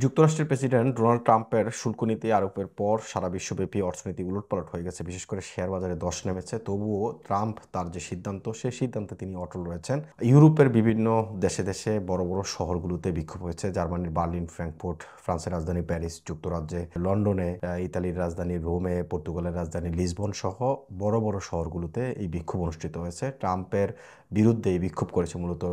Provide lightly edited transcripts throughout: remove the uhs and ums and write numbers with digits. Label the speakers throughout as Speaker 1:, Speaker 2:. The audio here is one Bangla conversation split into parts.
Speaker 1: যুক্তরাষ্ট্রের প্রেসিডেন্ট ডোনাল্ড ট্রাম্পের শুল্ক নীতি আরোপের পর সারা বিশ্বব্যাপী অর্থনীতি উলটপালট হয়ে গেছে। বিশেষ করে শেয়ার বাজারে ধস নেমেছে। তবুও ট্রাম্প তার যে সিদ্ধান্ত, সেই সিদ্ধান্তে তিনি অটল রয়েছেন। ইউরোপের বিভিন্ন দেশে দেশে বড় বড় শহরগুলোতে বিক্ষোভ হয়েছে। জার্মানির বার্লিন, ফ্র্যাঙ্কফুর্ট, ফ্রান্সের রাজধানী প্যারিস, যুক্তরাজ্যে লন্ডনে, ইতালির রাজধানী রোমে, পর্তুগালের রাজধানী লিসবন সহ বড় বড় শহরগুলোতে এই বিক্ষোভ অনুষ্ঠিত হয়েছে। ট্রাম্পের বিরুদ্ধে এই বিক্ষোভ করেছে মূলত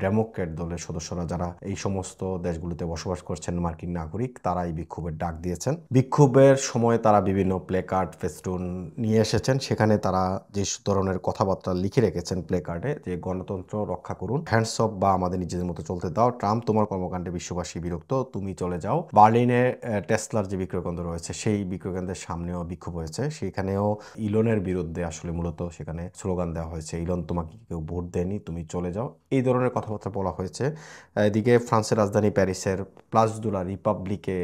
Speaker 1: ডেমোক্র্যাট দলের সদস্যরা, যারা এই সমস্ত দেশগুলোতে বসবাস করছেন মার্কিন নাগরিক। তারা এই বিক্ষোভের ডাক দিয়েছেন। বিক্ষোভের সময় তারা বিভিন্ন প্লেকার্ড, ফেস্টুন নিয়ে এসেছেন। সেখানে তারা যে ধরনের কথাবার্তা লিখে রেখেছেন প্লেকার্ডে, যে গণতন্ত্র রক্ষা করুন, হ্যান্ডস অফ বা আমাদের নিজেদের মতো চলতে দাও, ট্রাম্প তোমার কর্মকাণ্ডে বিশ্ববাসী বিরক্ত, তুমি চলে যাও। বার্লিনে টেসলার যে বিক্রয় কেন্দ্র রয়েছে, সেই বিক্রয় কেন্দ্রের সামনেও বিক্ষোভ হয়েছে। সেখানেও ইলনের বিরুদ্ধে আসলে মূলত সেখানে স্লোগান দেওয়া হয়েছে, ইলন তোমাকে কেউ ভোট দেয়নি, তুমি চলে যাও। এই ধরনের কথাবার্তা বলা হয়েছে। এদিকে ফ্রান্সের রাজধানী প্যারিসের প্লাস দু লা রিপাবলিকে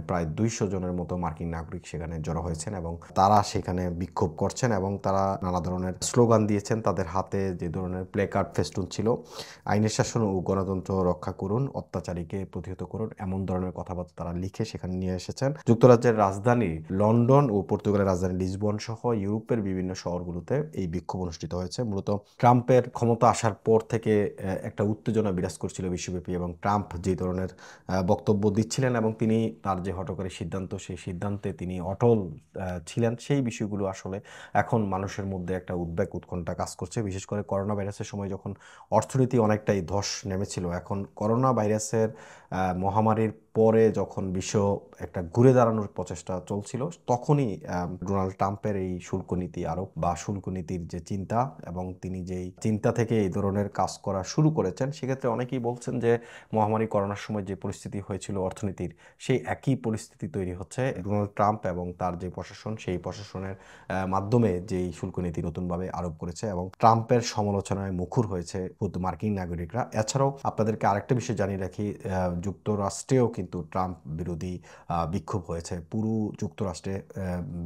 Speaker 1: প্রায় 200 জনের মতো মার্কিন নাগরিক সেখানে জড়ো হয়েছেন এবং তারা সেখানে বিক্ষোভ করছেন এবং তারা নানা ধরনের স্লোগান দিয়েছেন। তাদের হাতে যে ধরনের প্লেকার্ড, ফেস্টুন ছিল, আইনের শাসন ও গণতন্ত্র রক্ষা করুন, অত্যাচারীকে প্রতিহত করুন, এমন ধরনের কথাবার্তা তারা লিখে সেখানে নিয়ে এসেছেন। যুক্তরাজ্যের রাজধানী লন্ডন ও পর্তুগালের রাজধানী লিসবন সহ ইউরোপের বিভিন্ন শহরগুলোতে এই বিক্ষোভ অনুষ্ঠিত হয়েছে। মূলত ট্রাম্পের ক্ষমতা আসার পর থেকে একটা উত্তেজনা বিরাজ করছিল বিশ্বব্যাপী এবং ট্রাম্প যে ধরনের বক্তব্য দিচ্ছিলেন এবং তিনি তার যে হঠকারী সিদ্ধান্ত, সেই সিদ্ধান্তে তিনি অটল ছিলেন, সেই বিষয়গুলো আসলে এখন মানুষের মধ্যে একটা উদ্বেগ, উৎকণ্ঠা কাজ করছে। বিশেষ করে করোনা ভাইরাসের সময় যখন অর্থনীতি অনেকটাই ধস নেমেছিল, এখন করোনা ভাইরাসের মহামারীর পরে যখন বিশ্ব একটা ঘুরে দাঁড়ানোর প্রচেষ্টা চলছিল, তখনই ডোনাল্ড ট্রাম্পের এই শুল্ক নীতি আরোপ বা শুল্ক নীতির যে চিন্তা, এবং তিনি যেই চিন্তা থেকে এই ধরনের কাজ করা শুরু করেছেন, সেক্ষেত্রে অনেকেই বলছেন যে মহামারী করোনার সময় যে পরিস্থিতি হয়েছিল অর্থনীতির, সেই একই পরিস্থিতি তৈরি হচ্ছে ডোনাল্ড ট্রাম্প এবং তার যে প্রশাসন, সেই প্রশাসনের মাধ্যমে যেই শুল্ক নীতি নতুনভাবে আরোপ করেছে এবং ট্রাম্পের সমালোচনায় মুখর হয়েছে মার্কিন নাগরিকরা। এছাড়াও আপনাদেরকে আরেকটা বিষয় জানিয়ে রাখি, যুক্তরাষ্ট্রেও কিন্তু ট্রাম্প বিরোধী বিক্ষোভ হয়েছে। পুরো যুক্তরাষ্ট্রে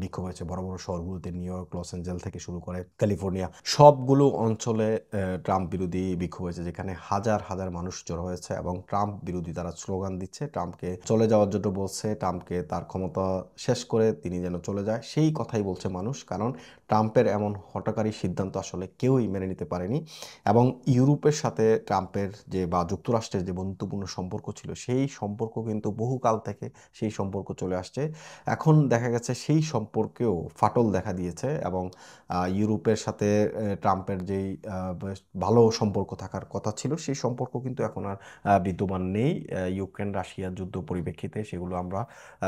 Speaker 1: বিক্ষোভ হয়েছে, বড় বড় শহরগুলোতে, নিউ ইয়র্ক, লস অ্যাঞ্জেলেস থেকে শুরু করে ক্যালিফোর্নিয়া, সবগুলো অঞ্চলে ট্রাম্প বিরোধী বিক্ষোভ হয়েছে, যেখানে হাজার হাজার মানুষ জড়ো হয়েছে এবং ট্রাম্প বিরোধী তারা স্লোগান দিচ্ছে, ট্রাম্পকে চলে যাওয়ার জন্য বলছে, ট্রাম্পকে তার ক্ষমতা শেষ করে তিনি যেন চলে যায়, সেই কথাই বলছে মানুষ। কারণ ট্রাম্পের এমন হঠকারী সিদ্ধান্ত আসলে কেউই মেনে নিতে পারেনি এবং ইউরোপের সাথে ট্রাম্পের যে বা যুক্তরাষ্ট্রের যে বন্ধুত্বপূর্ণ সম্পর্ক ছিল, সেই সম্পর্ক কিন্তু বহুকাল থেকে সেই সম্পর্ক চলে আসছে। এখন দেখা গেছে সেই সম্পর্কেও ফাটল দেখা দিয়েছে এবং ইউরোপের সাথে ট্রাম্পের যেই ভালো সম্পর্ক থাকার কথা ছিল, সেই সম্পর্ক কিন্তু এখন আর বিদ্যমান নেই। ইউক্রেন রাশিয়া যুদ্ধ পরিপ্রেক্ষিতে সেগুলো আমরা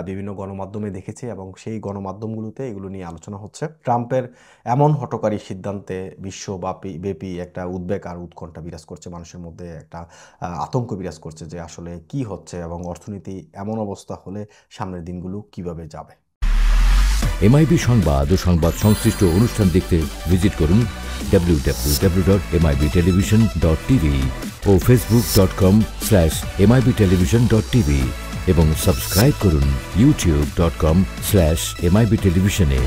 Speaker 1: বিভিন্ন গণমাধ্যমে দেখেছি এবং সেই গণমাধ্যমগুলোতে এগুলো নিয়ে আলোচনা হচ্ছে। ট্রাম্পের এমন হঠকারী সিদ্ধান্তে বিশ্বব্যাপী একটা উদ্বেগ আর উৎকণ্ঠা বিরাজ করছে, মানুষের মধ্যে একটা আতঙ্ক বিরাজ করছে যে আসলে কি হচ্ছে এবং অর্থনীতি এমন অবস্থা হলে সামনের দিনগুলো কিভাবে যাবে।
Speaker 2: এমআইবি সংবাদ ও সংবাদ সংশ্লিষ্ট অনুষ্ঠান দেখতে ভিজিট করুন www.mibtelevision.tv ও facebook.com/mibtelevision.tv এবং সাবস্ক্রাইব করুন youtube.com/mibtelevision এ।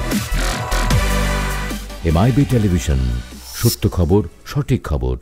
Speaker 2: এমআইবি টেলিভিশন, সত্য খবর, সঠিক খবর।